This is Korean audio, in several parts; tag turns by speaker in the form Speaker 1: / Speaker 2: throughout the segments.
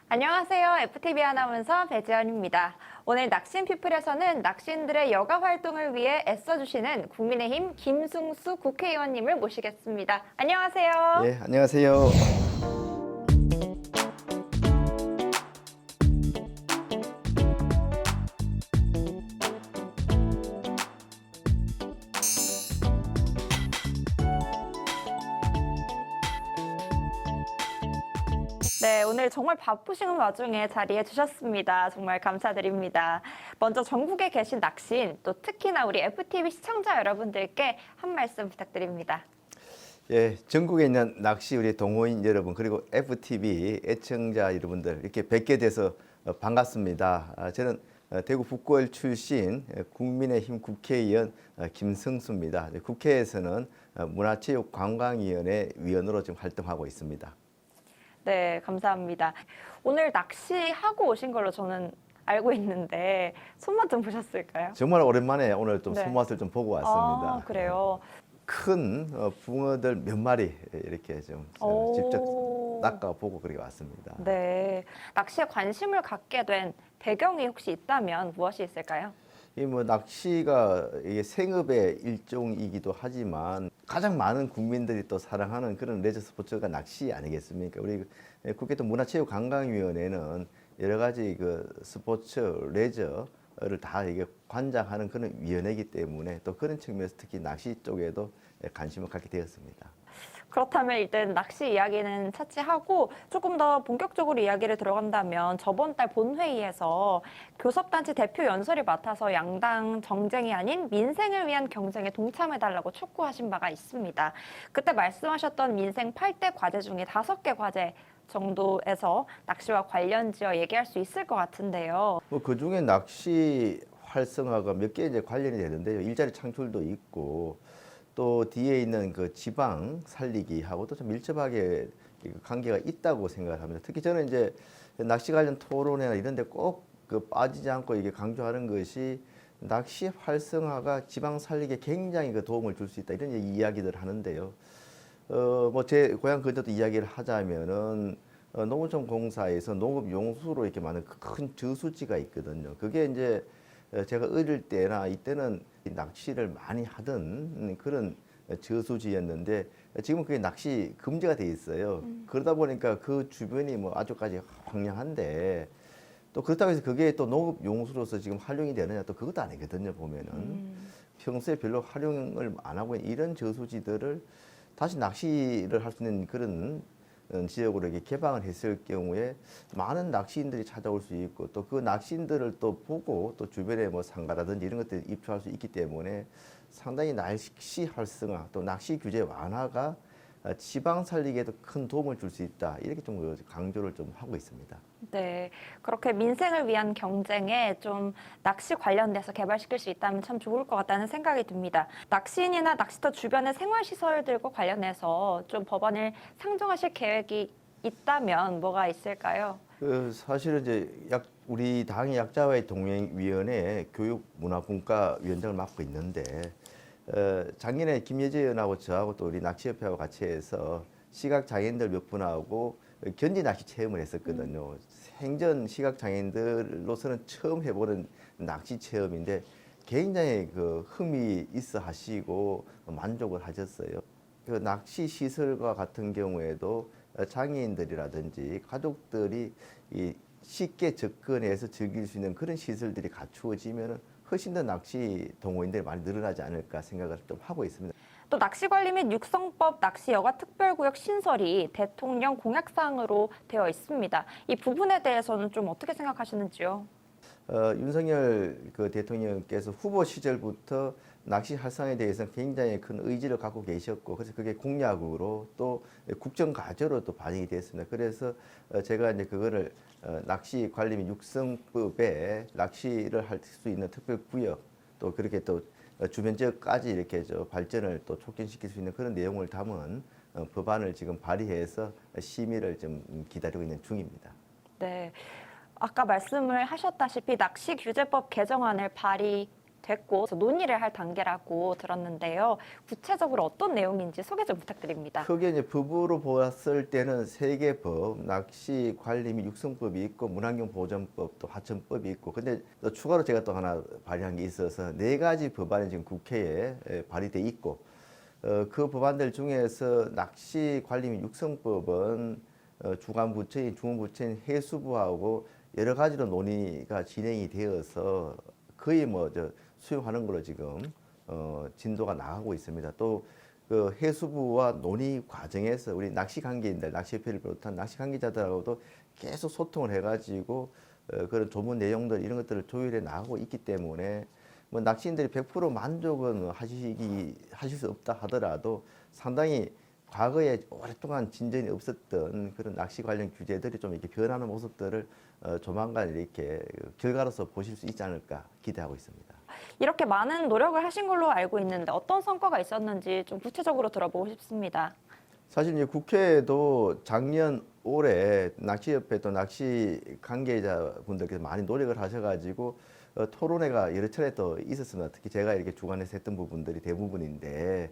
Speaker 1: 안녕하세요. FTV 아나운서 배지연입니다. 오늘 낚시인피플에서는 낚시인들의 여가 활동을 위해 애써주시는 국민의힘 김승수 국회의원님을 모시겠습니다. 안녕하세요.
Speaker 2: 예, 안녕하세요.
Speaker 1: 네, 오늘 정말 바쁘신 와중에 자리해 주셨습니다. 정말 감사드립니다. 먼저 전국에 계신 낚시인, 또 특히나 우리 FTV 시청자 여러분들께 한 말씀 부탁드립니다.
Speaker 2: 예, 전국에 있는 낚시 우리 동호인 여러분 그리고 FTV 애청자 여러분들 이렇게 뵙게 돼서 반갑습니다. 저는 대구 북구을 출신 국민의힘 국회의원 김승수입니다. 국회에서는 문화체육관광위원회 위원으로 지금 활동하고 있습니다.
Speaker 1: 네, 감사합니다. 오늘 낚시하고 오신 걸로 저는 알고 있는데 손맛 좀 보셨을까요?
Speaker 2: 정말 오랜만에 오늘 좀
Speaker 1: 네.
Speaker 2: 손맛을 좀 보고 왔습니다.
Speaker 1: 아, 그래요?
Speaker 2: 큰 붕어들 몇 마리 이렇게 좀
Speaker 1: 오.
Speaker 2: 직접 낚아보고 그렇게 왔습니다.
Speaker 1: 네, 낚시에 관심을 갖게 된 배경이 혹시 있다면 무엇이 있을까요?
Speaker 2: 이 뭐 낚시가 이게 생업의 일종이기도 하지만 가장 많은 국민들이 또 사랑하는 그런 레저 스포츠가 낚시 아니겠습니까? 우리 국회 또 문화체육관광위원회는 여러 가지 그 스포츠 레저를 다 이게 관장하는 그런 위원회이기 때문에 또 그런 측면에서 특히 낚시 쪽에도 관심을 갖게 되었습니다.
Speaker 1: 그렇다면 일단 낚시 이야기는 차치하고 조금 더 본격적으로 이야기를 들어간다면 저번 달 본회의에서 교섭단체 대표 연설을 맡아서 양당 정쟁이 아닌 민생을 위한 경쟁에 동참해달라고 촉구하신 바가 있습니다. 그때 말씀하셨던 민생 8대 과제 중에 5개 과제 정도에서 낚시와 관련 지어 얘기할 수 있을 것 같은데요.
Speaker 2: 뭐 그중에 낚시 활성화가 몇 개 이제 관련이 되는데요. 일자리 창출도 있고 또 뒤에 있는 그 지방 살리기하고도 좀 밀접하게 관계가 있다고 생각을 합니다. 특히 저는 이제 낚시 관련 토론회나 이런 데 꼭 그 빠지지 않고 이게 강조하는 것이 낚시 활성화가 지방 살리기에 굉장히 그 도움을 줄 수 있다. 이런 이야기들을 하는데요. 뭐 제 고향 근처도 이야기를 하자면은 농어촌공사에서 농업 용수로 이렇게 많은 큰 저수지가 있거든요. 그게 이제 제가 어릴 때나 이때는 낚시를 많이 하던 그런 저수지였는데 지금은 그게 낚시 금지가 돼 있어요. 그러다 보니까 그 주변이 뭐 아주까지 황량한데 또 그렇다고 해서 그게 또 농업 용수로서 지금 활용이 되느냐 또 그것도 아니거든요. 보면은 평소에 별로 활용을 안 하고 있는 이런 저수지들을 다시 낚시를 할 수 있는 그런 지역으로 이렇게 개방을 했을 경우에 많은 낚시인들이 찾아올 수 있고 또 그 낚시인들을 또 보고 또 주변에 뭐 상가라든지 이런 것들을 입주할 수 있기 때문에 상당히 낚시 활성화 또 낚시 규제 완화가 지방 살리기에도 큰 도움을 줄 수 있다 이렇게 좀 강조를 좀 하고 있습니다.
Speaker 1: 네, 그렇게 민생을 위한 경쟁에 좀 낚시 관련돼서 개발시킬 수 있다면 참 좋을 것 같다는 생각이 듭니다. 낚시인이나 낚시터 주변의 생활시설들과 관련해서 좀 법안을 상정하실 계획이 있다면 뭐가 있을까요?
Speaker 2: 그 사실은 이제 우리 당의 약자와의 동행위원회 교육문화분과위원장을 맡고 있는데 작년에 김예재 의원하고 저하고 또 우리 낚시협회하고 같이 해서 시각장애인들 몇 분하고 견지 낚시 체험을 했었거든요. 생전 시각장애인들로서는 처음 해보는 낚시 체험인데 굉장히 그 흥미 있어 하시고 만족을 하셨어요. 그 낚시 시설과 같은 경우에도 장애인들이라든지 가족들이 쉽게 접근해서 즐길 수 있는 그런 시설들이 갖추어지면 훨씬 더 낚시 동호인들이 많이 늘어나지 않을까 생각을 좀 하고 있습니다.
Speaker 1: 또 낚시관리 및 육성법 낚시여가 특별구역 신설이 대통령 공약사항으로 되어 있습니다. 이 부분에 대해서는 좀 어떻게 생각하시는지요?
Speaker 2: 윤석열 그 대통령께서 후보 시절부터 낚시 활성화에 대해서는 굉장히 큰 의지를 갖고 계셨고, 그래서 그게 공약으로 또 국정 과제로 또 반영이 됐습니다. 그래서 제가 이제 그거를 낚시 관리 및 육성법에 낚시를 할 수 있는 특별구역 또 그렇게 또 주변 지역까지 이렇게 발전을 또 촉진시킬 수 있는 그런 내용을 담은 법안을 지금 발의해서 심의를 좀 기다리고 있는 중입니다.
Speaker 1: 네. 아까 말씀을 하셨다시피 낚시규제법 개정안을 됐고 그래서 논의를 할 단계라고 들었는데요. 구체적으로 어떤 내용인지 소개 좀 부탁드립니다.
Speaker 2: 크게 이제 법으로 보았을 때는 세 개 법, 낚시 관리 및 육성법이 있고 문환경 보전법 또 하천법이 있고, 근데 또 추가로 제가 또 하나 발의한 게 있어서 네 가지 법안이 지금 국회에 발의돼 있고, 그 법안들 중에서 낚시 관리 및 육성법은 주관 부처인 주무부처인 해수부하고 여러 가지로 논의가 진행이 되어서 거의 뭐 수용하는 걸로 지금 진도가 나가고 있습니다. 또 그 해수부와 논의 과정에서 우리 낚시 관계인들, 낚시협회를 비롯한 낚시 관계자들하고도 계속 소통을 해가지고 그런 조문 내용들 이런 것들을 조율해 나가고 있기 때문에 뭐 낚시인들이 100% 만족은 하실 수 없다 하더라도 상당히 과거에 오랫동안 진전이 없었던 그런 낚시 관련 규제들이 좀 이렇게 변하는 모습들을 조만간 이렇게 결과로서 보실 수 있지 않을까 기대하고 있습니다.
Speaker 1: 이렇게 많은 노력을 하신 걸로 알고 있는데 어떤 성과가 있었는지 좀 구체적으로 들어보고 싶습니다.
Speaker 2: 사실 이제 국회에도 작년 올해 낚시협회 또 낚시 관계자분들께서 많이 노력을 하셔가지고 토론회가 여러 차례 또 있었습니다. 특히 제가 이렇게 주관해서 했던 부분들이 대부분인데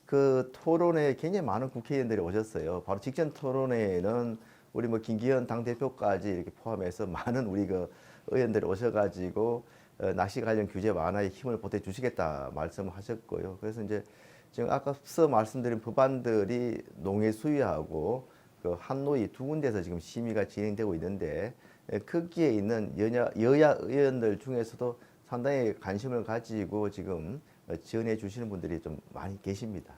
Speaker 2: 그 토론회에 굉장히 많은 국회의원들이 오셨어요. 바로 직전 토론회에는 우리 뭐 김기현 당대표까지 이렇게 포함해서 많은 우리 그 의원들이 오셔가지고 낚시 관련 규제 완화에 힘을 보태 주시겠다 말씀을 하셨고요. 그래서 이제 지금 앞서 말씀드린 법안들이 농해 수위하고 그 한노위 두 군데서 지금 심의가 진행되고 있는데 거기에 있는 여야 의원들 중에서도 상당히 관심을 가지고 지금 지원해 주시는 분들이 좀 많이 계십니다.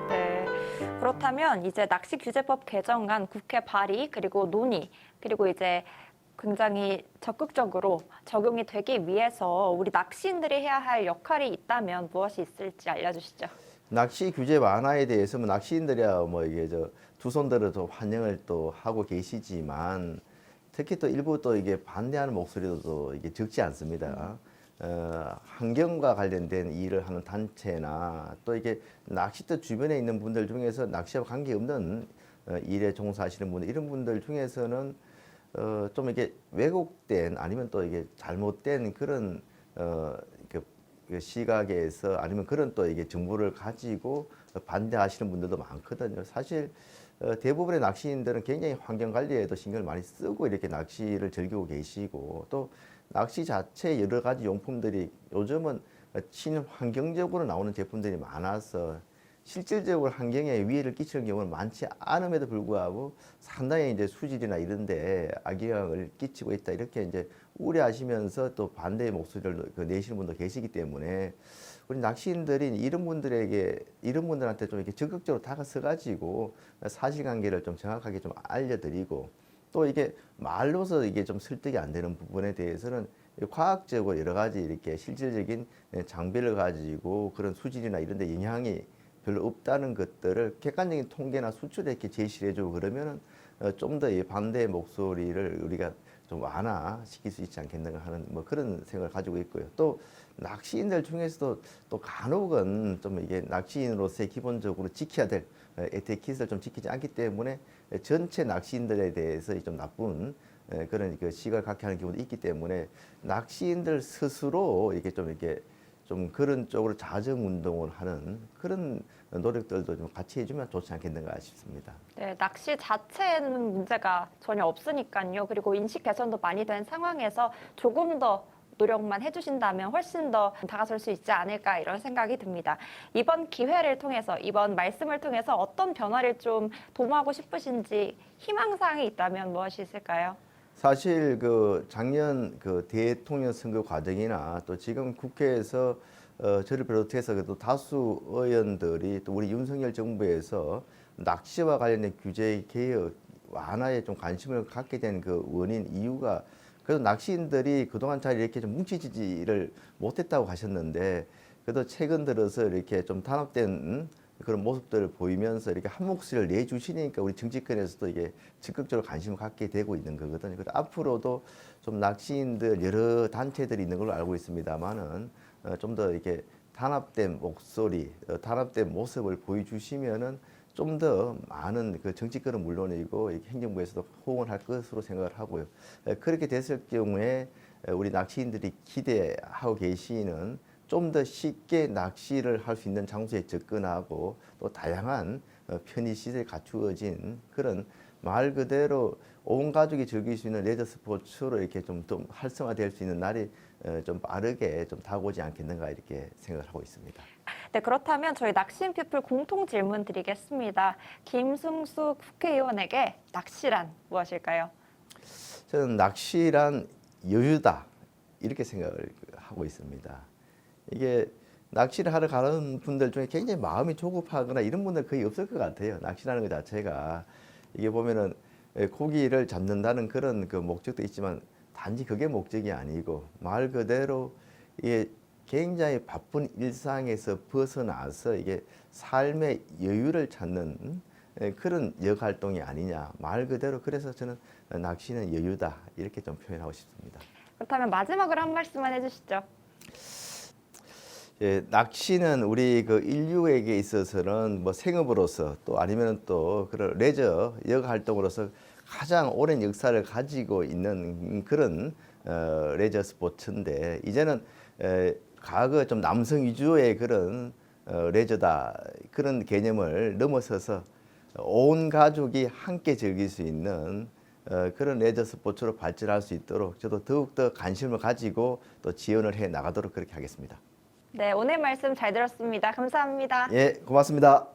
Speaker 1: 네. 그렇다면 이제 낚시규제법 개정안 국회 발의 그리고 논의 그리고 이제 굉장히 적극적으로 적용이 되기 위해서 우리 낚시인들이 해야 할 역할이 있다면 무엇이 있을지 알려주시죠.
Speaker 2: 낚시 규제 완화에 대해서 뭐 낚시인들이야 뭐 이게 두 손들어 또 환영을 또 하고 계시지만 특히 또 일부 또 이게 반대하는 목소리도 또 이게 적지 않습니다. 환경과 관련된 일을 하는 단체나 또 이게 낚시터 주변에 있는 분들 중에서 낚시와 관계없는 일에 종사하시는 분들 이런 분들 중에서는 좀 이게 왜곡된 아니면 또 이게 잘못된 그런 그 시각에서 아니면 그런 또 이게 정보를 가지고 반대하시는 분들도 많거든요. 사실 대부분의 낚시인들은 굉장히 환경 관리에도 신경을 많이 쓰고 이렇게 낚시를 즐기고 계시고 또 낚시 자체 여러 가지 용품들이 요즘은 친환경적으로 나오는 제품들이 많아서 실질적으로 환경에 위해를 끼치는 경우는 많지 않음에도 불구하고 상당히 이제 수질이나 이런데 악영향을 끼치고 있다 이렇게 이제 우려하시면서 또 반대의 목소리를 내시는 분도 계시기 때문에 우리 낚시인들이 이런 분들한테 좀 이렇게 적극적으로 다가서 가지고 사실관계를 좀 정확하게 좀 알려드리고 또 이게 말로서 이게 좀 설득이 안 되는 부분에 대해서는 과학적으로 여러 가지 이렇게 실질적인 장비를 가지고 그런 수질이나 이런 데 영향이 별로 없다는 것들을 객관적인 통계나 수치로 이렇게 제시를 해주고 그러면은 좀 더 반대의 목소리를 우리가 좀 완화시킬 수 있지 않겠는가 하는 뭐 그런 생각을 가지고 있고요. 또 낚시인들 중에서도 또 간혹은 좀 이게 낚시인으로서의 기본적으로 지켜야 될 에티켓을 좀 지키지 않기 때문에 전체 낚시인들에 대해서 좀 나쁜 그런 그 시각을 갖게 하는 경우도 있기 때문에 낚시인들 스스로 이렇게 좀 그런 쪽으로 자정 운동을 하는 그런 노력들도 좀 같이 해주면 좋지 않겠는가 싶습니다.
Speaker 1: 네, 낚시 자체에는 문제가 전혀 없으니까요. 그리고 인식 개선도 많이 된 상황에서 조금 더 노력만 해주신다면 훨씬 더 다가설 수 있지 않을까 이런 생각이 듭니다. 이번 기회를 통해서 이번 말씀을 통해서 어떤 변화를 좀 도모하고 싶으신지 희망사항이 있다면 무엇이 있을까요?
Speaker 2: 사실 그 작년 그 대통령 선거 과정이나 또 지금 국회에서 저를 비롯해서 그래도 다수 의원들이 또 우리 윤석열 정부에서 낚시와 관련된 규제 개혁 완화에 좀 관심을 갖게 된 그 원인 이유가 그래도 낚시인들이 그동안 잘 이렇게 좀 뭉치지를 못했다고 하셨는데 그래도 최근 들어서 이렇게 좀 단합된 그런 모습들을 보이면서 이렇게 한 목소리를 내주시니까 우리 정치권에서도 이게 적극적으로 관심을 갖게 되고 있는 거거든요. 그래서 앞으로도 좀 낚시인들 여러 단체들이 있는 걸로 알고 있습니다만은 좀 더 이렇게 단합된 목소리, 단합된 모습을 보여주시면은 좀 더 많은 그 정치권은 물론이고 행정부에서도 호응을 할 것으로 생각을 하고요. 그렇게 됐을 경우에 우리 낚시인들이 기대하고 계시는 좀 더 쉽게 낚시를 할 수 있는 장소에 접근하고 또 다양한 편의 시설이 갖추어진 그런 말 그대로 온 가족이 즐길 수 있는 레저 스포츠로 이렇게 좀 활성화될 수 있는 날이 좀 빠르게 좀 다가오지 않겠는가 이렇게 생각을 하고 있습니다.
Speaker 1: 네, 그렇다면 저희 낚시인 피플 공통 질문 드리겠습니다. 김승수 국회의원에게 낚시란 무엇일까요?
Speaker 2: 저는 낚시란 여유다 이렇게 생각을 하고 있습니다. 이게 낚시를 하러 가는 분들 중에 굉장히 마음이 조급하거나 이런 분들 거의 없을 것 같아요. 낚시라는 것 자체가 이게 보면은 고기를 잡는다는 그런 그 목적도 있지만 단지 그게 목적이 아니고 말 그대로 이게 굉장히 바쁜 일상에서 벗어나서 이게 삶의 여유를 찾는 그런 역활동이 아니냐 말 그대로 그래서 저는 낚시는 여유다 이렇게 좀 표현하고 싶습니다.
Speaker 1: 그렇다면 마지막으로 한 말씀만 해주시죠.
Speaker 2: 예, 낚시는 우리 그 인류에게 있어서는 뭐 생업으로서 또 아니면 또 그런 레저 역 활동으로서 가장 오랜 역사를 가지고 있는 그런 레저 스포츠인데 이제는 과거 좀 남성 위주의 그런 레저다 그런 개념을 넘어서서 온 가족이 함께 즐길 수 있는 그런 레저 스포츠로 발전할 수 있도록 저도 더욱더 관심을 가지고 또 지원을 해 나가도록 그렇게 하겠습니다.
Speaker 1: 네, 오늘 말씀 잘 들었습니다. 감사합니다.
Speaker 2: 예, 고맙습니다.